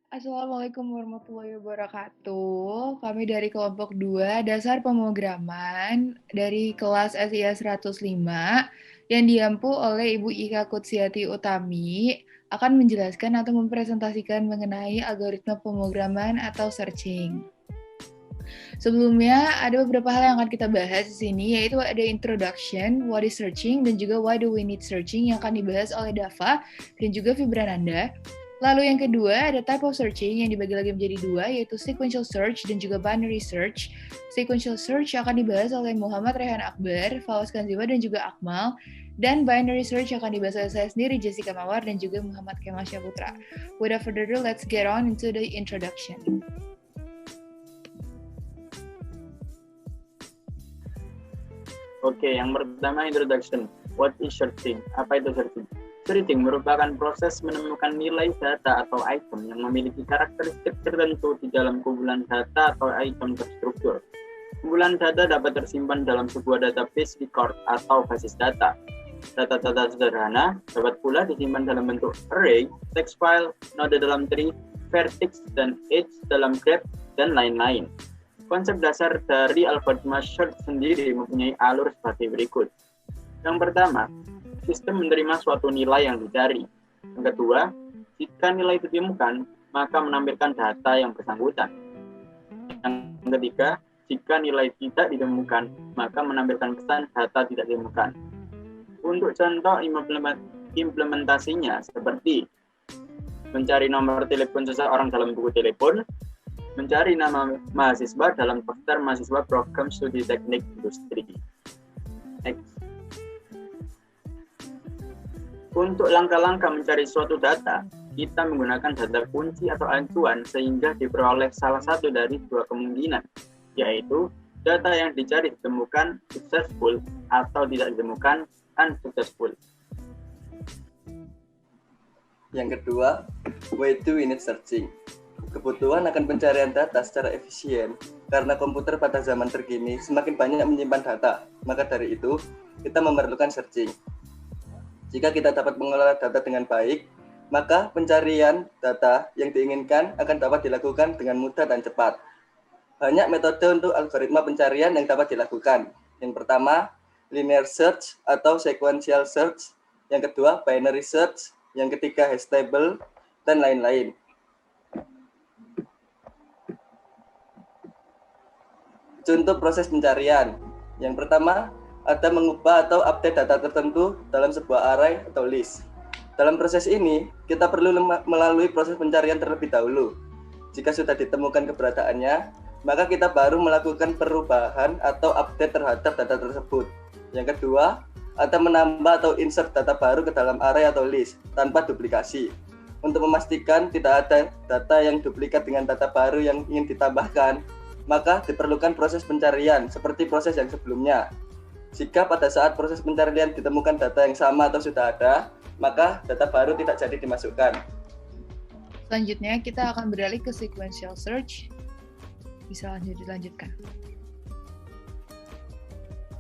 Assalamualaikum warahmatullahi wabarakatuh. Kami dari kelompok 2 Dasar Pemrograman dari kelas SIS 105 yang diampu oleh Ibu Ika Kutsiati Utami akan menjelaskan atau mempresentasikan mengenai algoritma pemrograman atau searching. Sebelumnya, ada beberapa hal yang akan kita bahas di sini, yaitu ada introduction, what is searching, dan juga why do we need searching yang akan dibahas oleh Dava dan juga Fibrananda. Lalu yang kedua, ada type of searching yang dibagi lagi menjadi dua, yaitu sequential search dan juga binary search. Sequential search akan dibahas oleh Muhammad Rehan Akbar, Fawaz Kanziwa, dan juga Akmal. Dan binary search akan dibahas oleh saya sendiri, Jessica Mawar, dan juga Muhammad Kemal Syaputra. Without further ado, let's get on into the introduction. Oke, yang pertama introduction. What is searching? Apa itu searching? Searching merupakan proses menemukan nilai data atau item yang memiliki karakteristik tertentu di dalam kumpulan data atau item terstruktur. Kumpulan data dapat tersimpan dalam sebuah database record atau basis data. Data-data sederhana dapat pula disimpan dalam bentuk array, text file, node dalam tree, vertex dan edge dalam graph, dan lain-lain. Konsep dasar dari algoritma search sendiri mempunyai alur sebagai berikut. Yang pertama, sistem menerima suatu nilai yang dicari. Yang kedua, jika nilai ditemukan, maka menampilkan data yang bersangkutan. Yang ketiga, jika nilai tidak ditemukan, maka menampilkan pesan data tidak ditemukan. Untuk contoh implementasinya seperti mencari nomor telepon seseorang dalam buku telepon, mencari nama mahasiswa dalam daftar mahasiswa program studi teknik industri. Next. Untuk langkah-langkah mencari suatu data, kita menggunakan data kunci atau acuan sehingga diperoleh salah satu dari dua kemungkinan, yaitu data yang dicari ditemukan successful atau tidak ditemukan unsuccessful. Yang kedua, why do we need searching? Kebutuhan akan pencarian data secara efisien karena komputer pada zaman terkini semakin banyak menyimpan data. Maka dari itu, kita memerlukan searching. Jika kita dapat mengelola data dengan baik, maka pencarian data yang diinginkan akan dapat dilakukan dengan mudah dan cepat. Banyak metode untuk algoritma pencarian yang dapat dilakukan. Yang pertama, linear search atau sequential search. Yang kedua, binary search. Yang ketiga, hash table, dan lain-lain. Contoh proses pencarian. Yang pertama, ada mengubah atau update data tertentu dalam sebuah array atau list. Dalam proses ini, kita perlu melalui proses pencarian terlebih dahulu. Jika sudah ditemukan keberadaannya, maka kita baru melakukan perubahan atau update terhadap data tersebut. Yang kedua, ada menambah atau insert data baru ke dalam array atau list tanpa duplikasi. Untuk memastikan tidak ada data yang duplikat dengan data baru yang ingin ditambahkan, maka diperlukan proses pencarian seperti proses yang sebelumnya. Jika pada saat proses pencarian ditemukan data yang sama atau sudah ada, maka data baru tidak jadi dimasukkan. Selanjutnya kita akan beralih ke sequential search. Bisa dilanjutkan.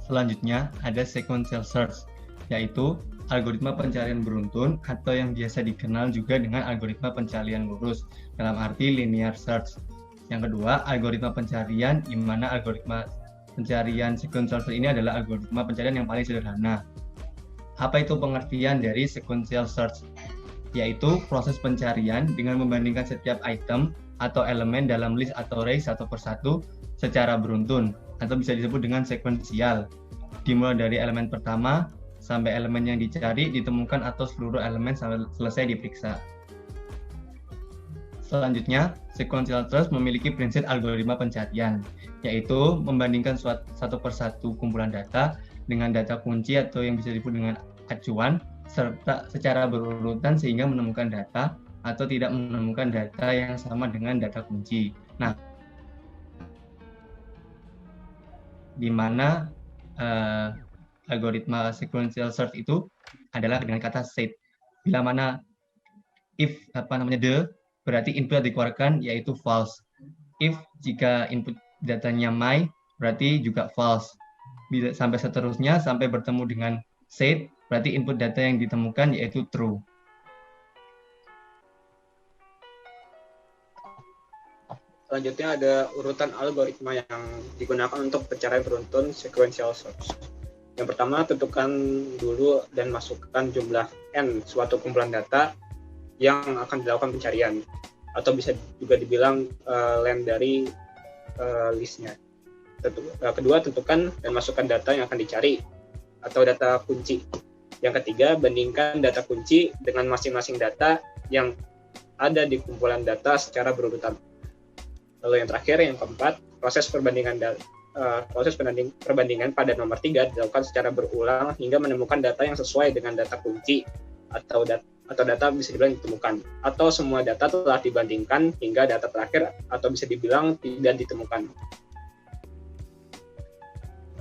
Selanjutnya ada sequential search, yaitu algoritma pencarian beruntun atau yang biasa dikenal juga dengan algoritma pencarian lurus dalam arti linear search. Yang kedua, algoritma pencarian, di mana algoritma pencarian sequential search ini adalah algoritma pencarian yang paling sederhana. Apa itu pengertian dari sequential search? Yaitu proses pencarian dengan membandingkan setiap item atau elemen dalam list atau array satu persatu secara beruntun, atau bisa disebut dengan sekuensial. Dimulai dari elemen pertama sampai elemen yang dicari ditemukan atau seluruh elemen sampai selesai diperiksa. Selanjutnya, sequential search memiliki prinsip algoritma pencarian, yaitu membandingkan satu persatu kumpulan data dengan data kunci atau yang bisa disebut dengan acuan, serta secara berurutan sehingga menemukan data atau tidak menemukan data yang sama dengan data kunci. Nah, di mana algoritma sequential search itu adalah dengan kata set. Bila mana if the berarti input yang dikeluarkan yaitu false. If jika input datanya my berarti juga false. Bila sampai seterusnya sampai bertemu dengan set berarti input data yang ditemukan yaitu true. Selanjutnya ada urutan algoritma yang digunakan untuk pencarian beruntun sequential search. Yang pertama, tentukan dulu dan masukkan jumlah n suatu kumpulan data yang akan dilakukan pencarian, atau bisa juga dibilang len dari listnya. Kedua, tentukan dan masukkan data yang akan dicari atau data kunci. Yang ketiga, bandingkan data kunci dengan masing-masing data yang ada di kumpulan data secara berurutan. Lalu yang terakhir, yang keempat, proses perbandingan pada nomor 3 dilakukan secara berulang hingga menemukan data yang sesuai dengan data kunci atau data bisa dibilang ditemukan, atau semua data telah dibandingkan hingga data terakhir atau bisa dibilang tidak ditemukan.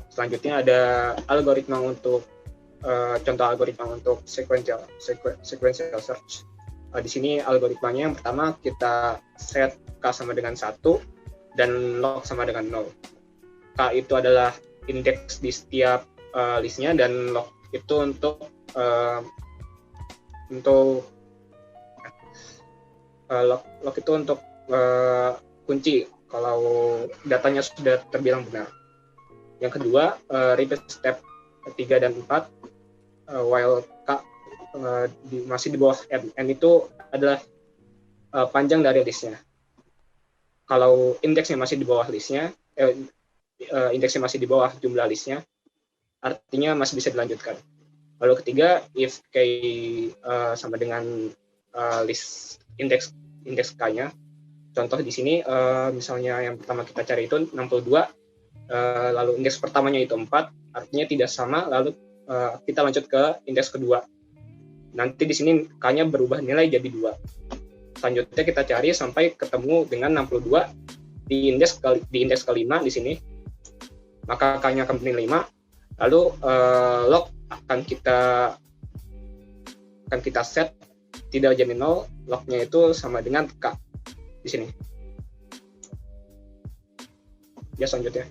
Selanjutnya ada algoritma untuk contoh algoritma untuk sequential search. Di sini algoritmanya yang pertama kita set K sama dengan 1 dan log sama dengan 0. K itu adalah indeks di setiap listnya dan log itu untuk log itu untuk kunci kalau datanya sudah terbilang benar. Yang kedua, repeat step 3 dan 4 while K masih di bawah N. N itu adalah panjang dari listnya. Kalau indeksnya masih di bawah listnya, indeksnya masih di bawah jumlah listnya, artinya masih bisa dilanjutkan. Lalu ketiga, if K sama dengan list indeks K-nya. Contoh di sini, misalnya yang pertama kita cari itu 62, lalu indeks pertamanya itu 4, artinya tidak sama, lalu kita lanjut ke indeks kedua. Nanti di sini K-nya berubah nilai jadi 2. Selanjutnya kita cari sampai ketemu dengan 62 di indeks kelima di sini. Maka K-nya akan menjadi 5. Lalu log akan kita set tidak jadi 0, lognya itu sama dengan K di sini. Ya, selanjutnya.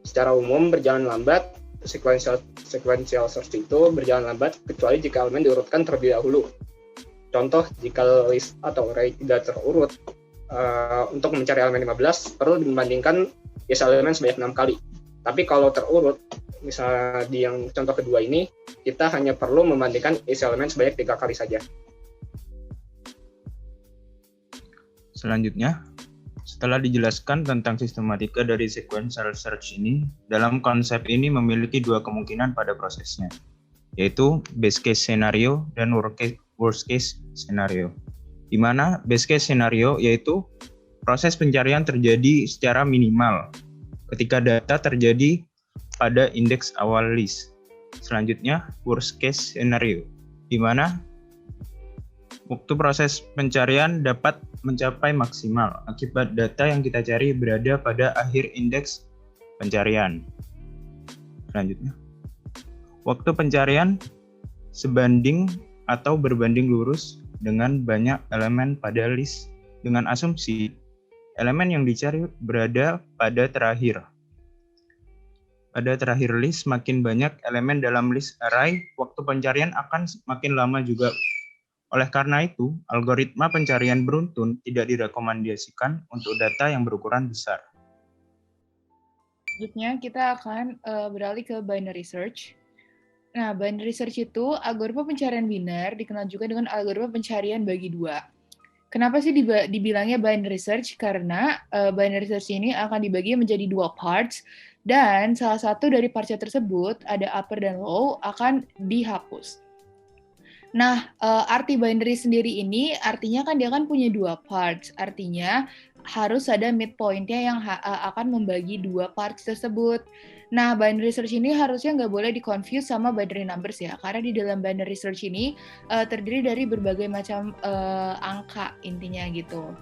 Secara umum berjalan lambat, sequential search itu berjalan lambat kecuali jika elemen diurutkan terlebih dahulu. Contoh, jika list atau array tidak terurut, untuk mencari elemen 15 perlu membandingkan list elemen sebanyak 6 kali. Tapi kalau terurut, misalnya di yang contoh kedua ini, kita hanya perlu membandingkan list elemen sebanyak 3 kali saja. Selanjutnya, setelah dijelaskan tentang sistematika dari sequential search ini, dalam konsep ini memiliki dua kemungkinan pada prosesnya, yaitu best case scenario dan worst case scenario. Di mana best case scenario yaitu proses pencarian terjadi secara minimal ketika data terjadi pada indeks awal list. Selanjutnya, worst case scenario, di mana waktu proses pencarian dapat mencapai maksimal akibat data yang kita cari berada pada akhir indeks pencarian. Selanjutnya, waktu pencarian sebanding atau berbanding lurus dengan banyak elemen pada list dengan asumsi elemen yang dicari berada pada terakhir. Pada terakhir list, makin banyak elemen dalam list array, waktu pencarian akan makin lama juga. Oleh karena itu, algoritma pencarian beruntun tidak direkomendasikan untuk data yang berukuran besar. Selanjutnya kita akan beralih ke binary search. Nah, binary search itu algoritma pencarian biner dikenal juga dengan algoritma pencarian bagi dua. Kenapa sih dibilangnya binary search? Karena binary search ini akan dibagi menjadi dua parts, dan salah satu dari parts tersebut, ada upper dan low, akan dihapus. Nah, arti binary sendiri ini artinya kan dia kan punya dua parts, artinya harus ada midpoint-nya yang akan membagi dua parts tersebut. Nah, binary search ini harusnya nggak boleh di-confuse sama binary numbers ya, karena di dalam binary search ini terdiri dari berbagai macam angka intinya gitu.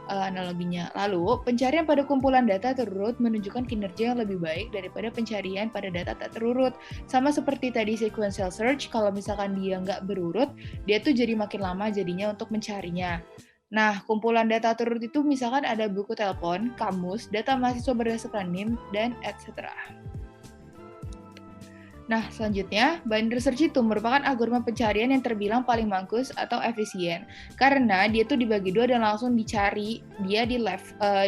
Analoginya. Lalu, pencarian pada kumpulan data terurut menunjukkan kinerja yang lebih baik daripada pencarian pada data tak terurut. Sama seperti tadi sequential search, kalau misalkan dia nggak berurut, dia tuh jadi makin lama jadinya untuk mencarinya. Nah, kumpulan data terurut itu misalkan ada buku telepon, kamus, data mahasiswa berdasarkan NIM, dan etc. Nah, selanjutnya, binary search itu merupakan algoritma pencarian yang terbilang paling bagus atau efisien. Karena dia tuh dibagi dua dan langsung dicari dia di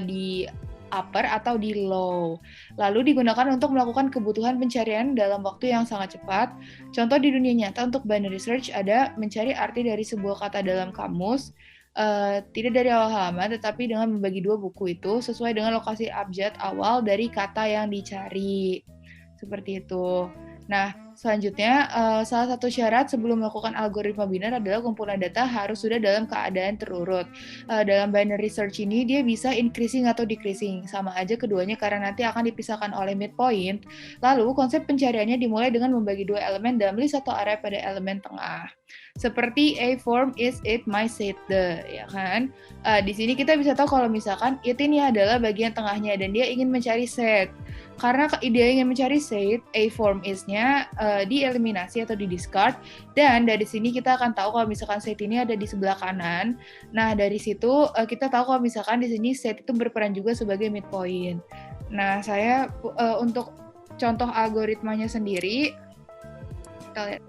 di upper atau di low. Lalu digunakan untuk melakukan kebutuhan pencarian dalam waktu yang sangat cepat. Contoh di dunia nyata untuk binary search ada mencari arti dari sebuah kata dalam kamus, tidak dari awal halaman, tetapi dengan membagi dua buku itu sesuai dengan lokasi abjad awal dari kata yang dicari. Seperti itu. Nah, selanjutnya, salah satu syarat sebelum melakukan algoritma biner adalah kumpulan data harus sudah dalam keadaan terurut. Dalam binary search ini, dia bisa increasing atau decreasing. Sama aja keduanya karena nanti akan dipisahkan oleh midpoint. Lalu, konsep pencariannya dimulai dengan membagi dua elemen dalam list atau array pada elemen tengah. Seperti A form is it, my set the, ya kan? Di sini kita bisa tahu kalau misalkan it ini adalah bagian tengahnya dan dia ingin mencari set. Karena dia ingin mencari set, A form is-nya dieliminasi atau di-discard, dan dari sini kita akan tahu kalau misalkan set ini ada di sebelah kanan. Nah, dari situ kita tahu kalau misalkan di sini set itu berperan juga sebagai midpoint. Nah, saya untuk contoh algoritmanya sendiri, kita lihat.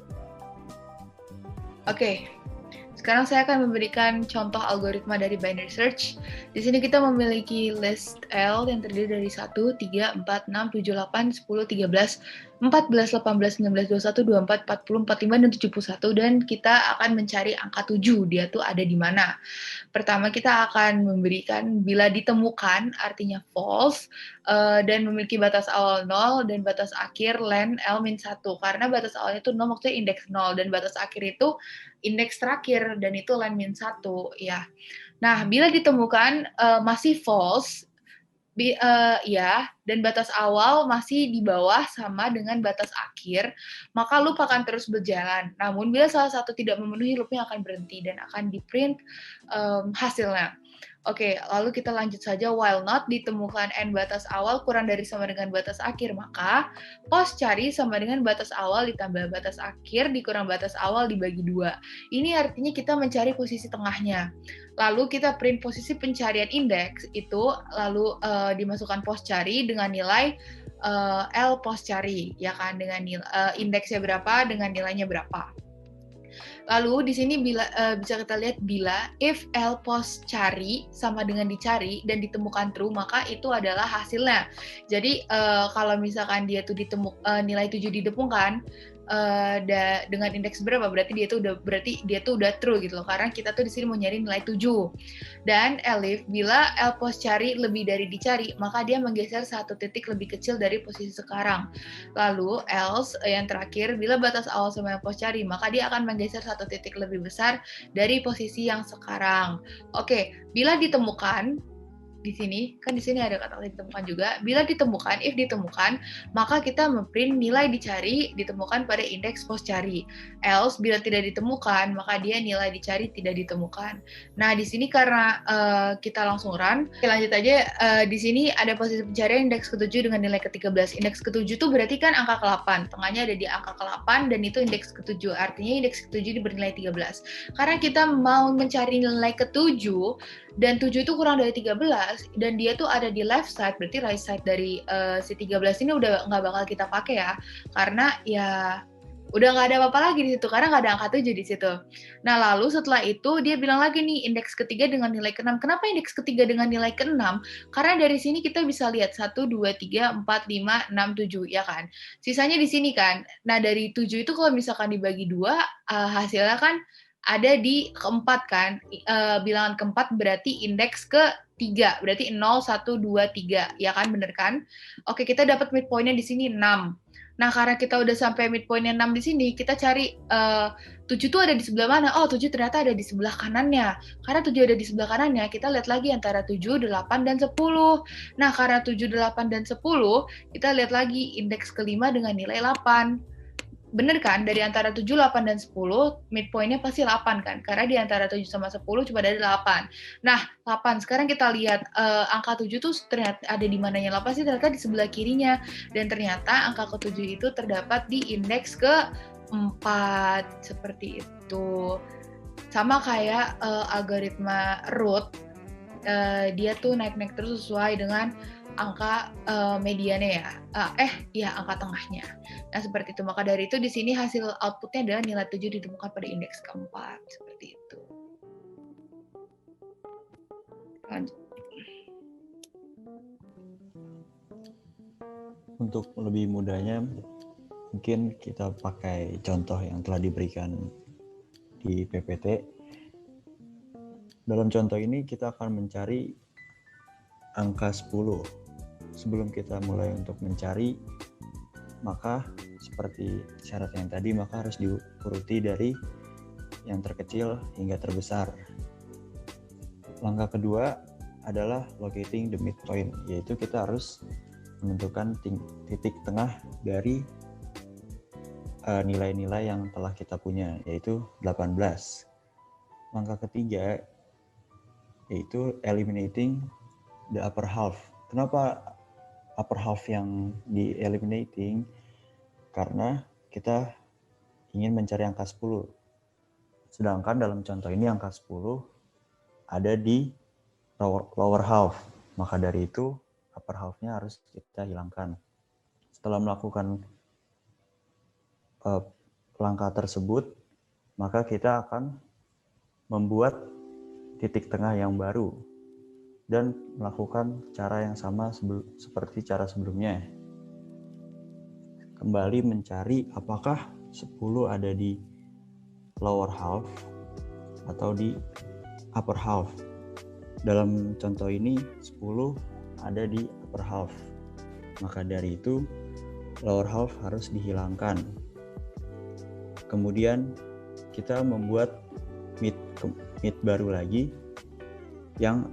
Oke. Sekarang saya akan memberikan contoh algoritma dari binary search. Di sini kita memiliki list L yang terdiri dari 1, 3, 4, 6, 7, 8, 10, 13, 14, 18, 19, 21, 24, 40, 45, dan 71. Dan kita akan mencari angka 7, dia tuh ada di mana. Pertama kita akan memberikan bila ditemukan, artinya false, dan memiliki batas awal 0 dan batas akhir len L-1. Karena batas awalnya itu 0 maksudnya indeks 0, dan batas akhir itu indeks terakhir, dan itu len-1, ya. Nah, bila ditemukan masih false, ya, dan batas awal masih di bawah sama dengan batas akhir, maka loop akan terus berjalan. Namun, bila salah satu tidak memenuhi, loopnya akan berhenti dan akan di-print hasilnya. Oke, lalu kita lanjut saja. While not ditemukan n batas awal kurang dari sama dengan batas akhir, maka post cari sama dengan batas awal ditambah batas akhir dikurang batas awal dibagi 2. Ini artinya kita mencari posisi tengahnya. Lalu kita print posisi pencarian indeks itu, lalu dimasukkan post cari dengan nilai L post cari, ya kan, dengan indeksnya berapa dengan nilainya berapa. Lalu di sini bisa kita lihat bila if L post cari sama dengan dicari dan ditemukan true, maka itu adalah hasilnya. Jadi kalau misalkan dia tuh nilai 7 ditemukan dengan indeks berapa, berarti dia tuh udah true gitu loh, karena kita tuh di sini mau nyari nilai 7. Dan elif bila L post cari lebih dari dicari, maka dia menggeser 1 titik lebih kecil dari posisi sekarang. Lalu else yang terakhir, bila batas awal sama yang post cari, maka dia akan menggeser 1 titik lebih besar dari posisi yang sekarang. Oke, bila ditemukan di sini ada kata ditemukan juga. Bila ditemukan, if ditemukan, maka kita memprint nilai dicari ditemukan pada indeks post cari. Else bila tidak ditemukan, maka dia nilai dicari tidak ditemukan. Nah, di sini karena kita langsung run, lanjut aja. Di sini ada posisi pencarian indeks ke-7 dengan nilai ke-13. Indeks ke-7 itu berarti kan angka ke-8. Tengahnya ada di angka ke-8 dan itu indeks ke-7. Artinya indeks ke-7 ini bernilai 13. Karena kita mau mencari nilai ke-7 dan 7 itu kurang dari 13 dan dia tuh ada di left side, berarti right side dari si 13 ini udah nggak bakal kita pakai ya, karena ya udah nggak ada apa-apa lagi di situ karena nggak ada angka 7 di situ. Nah, lalu setelah itu dia bilang lagi nih indeks ketiga dengan nilai ke-6. Kenapa indeks ketiga dengan nilai ke-6? Karena dari sini kita bisa lihat 1, 2, 3, 4, 5, 6, 7 ya kan. Sisanya di sini kan. Nah, dari 7 itu kalau misalkan dibagi 2 hasilnya kan ada di keempat kan, bilangan keempat berarti indeks ke-3, berarti 0, 1, 2, 3, ya kan, bener kan? Oke, kita dapat midpoint-nya di sini 6. Nah, karena kita udah sampai midpoint-nya 6 di sini, kita cari 7 itu ada di sebelah mana? Oh, 7 ternyata ada di sebelah kanannya. Karena 7 ada di sebelah kanannya, kita lihat lagi antara 7, 8, dan 10. Nah, karena 7, 8, dan 10, kita lihat lagi indeks ke-5 dengan nilai 8. Bener kan? Dari antara 7, 8, dan 10, midpoint-nya pasti 8 kan? Karena di antara 7 sama 10 cuma ada 8. Nah, 8. Sekarang kita lihat angka 7 tuh ternyata ada di mananya 8 sih? Ternyata di sebelah kirinya. Dan ternyata angka ke-7 itu terdapat di indeks ke-4. Seperti itu. Sama kayak algoritma root, dia tuh naik-naik terus sesuai dengan angka mediannya ya. Angka tengahnya. Nah, seperti itu. Maka dari itu di sini hasil outputnya adalah nilai 7 ditemukan pada indeks keempat. Seperti itu. Lanjut. Untuk lebih mudahnya, mungkin kita pakai contoh yang telah diberikan di PPT. Dalam contoh ini kita akan mencari angka 10. Sebelum kita mulai untuk mencari, maka seperti syarat yang tadi, maka harus diuruti dari yang terkecil hingga terbesar. Langkah kedua adalah locating the midpoint, yaitu kita harus menentukan titik tengah dari nilai-nilai yang telah kita punya, yaitu 18. Langkah ketiga yaitu eliminating the upper half. Kenapa upper half yang di eliminating? Karena kita ingin mencari angka 10. Sedangkan dalam contoh ini angka 10 ada di lower half. Maka dari itu upper half-nya harus kita hilangkan. Setelah melakukan langkah tersebut, maka kita akan membuat titik tengah yang baru dan melakukan cara yang sama seperti cara sebelumnya. Kembali mencari apakah 10 ada di lower half atau di upper half. Dalam contoh ini 10 ada di upper half. Maka dari itu lower half harus dihilangkan. Kemudian kita membuat mid baru lagi yang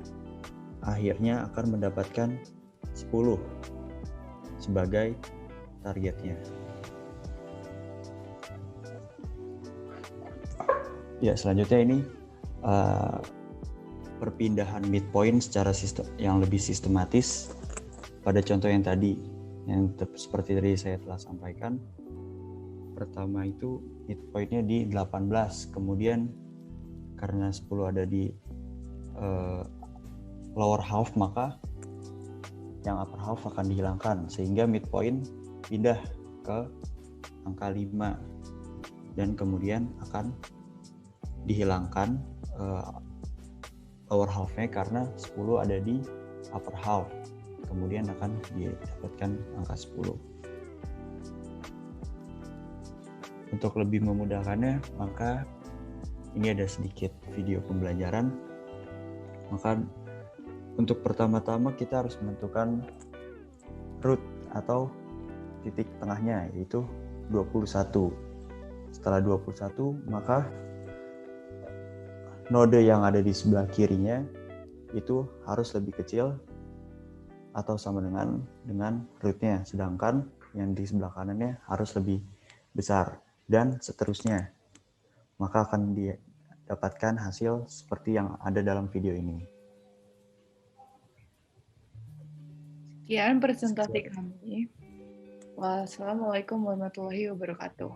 akhirnya akan mendapatkan 10 sebagai targetnya. Ya, selanjutnya ini perpindahan midpoint secara yang lebih sistematis. Pada contoh yang tadi, yang seperti tadi saya telah sampaikan, pertama itu midpointnya di 18, kemudian karena 10 ada di lower half, maka yang upper half akan dihilangkan, sehingga midpoint pindah ke angka 5, dan kemudian akan dihilangkan lower half-nya karena 10 ada di upper half, kemudian akan didapatkan angka 10. Untuk lebih memudahkannya, maka ini ada sedikit video pembelajaran. Maka untuk pertama-tama kita harus menentukan root atau titik tengahnya, yaitu 21. Setelah 21, maka node yang ada di sebelah kirinya itu harus lebih kecil atau sama dengan rootnya, sedangkan yang di sebelah kanannya harus lebih besar, dan seterusnya. Maka akan didapatkan hasil seperti yang ada dalam video ini. Sekian presentasi kami. Wassalamualaikum warahmatullahi wabarakatuh.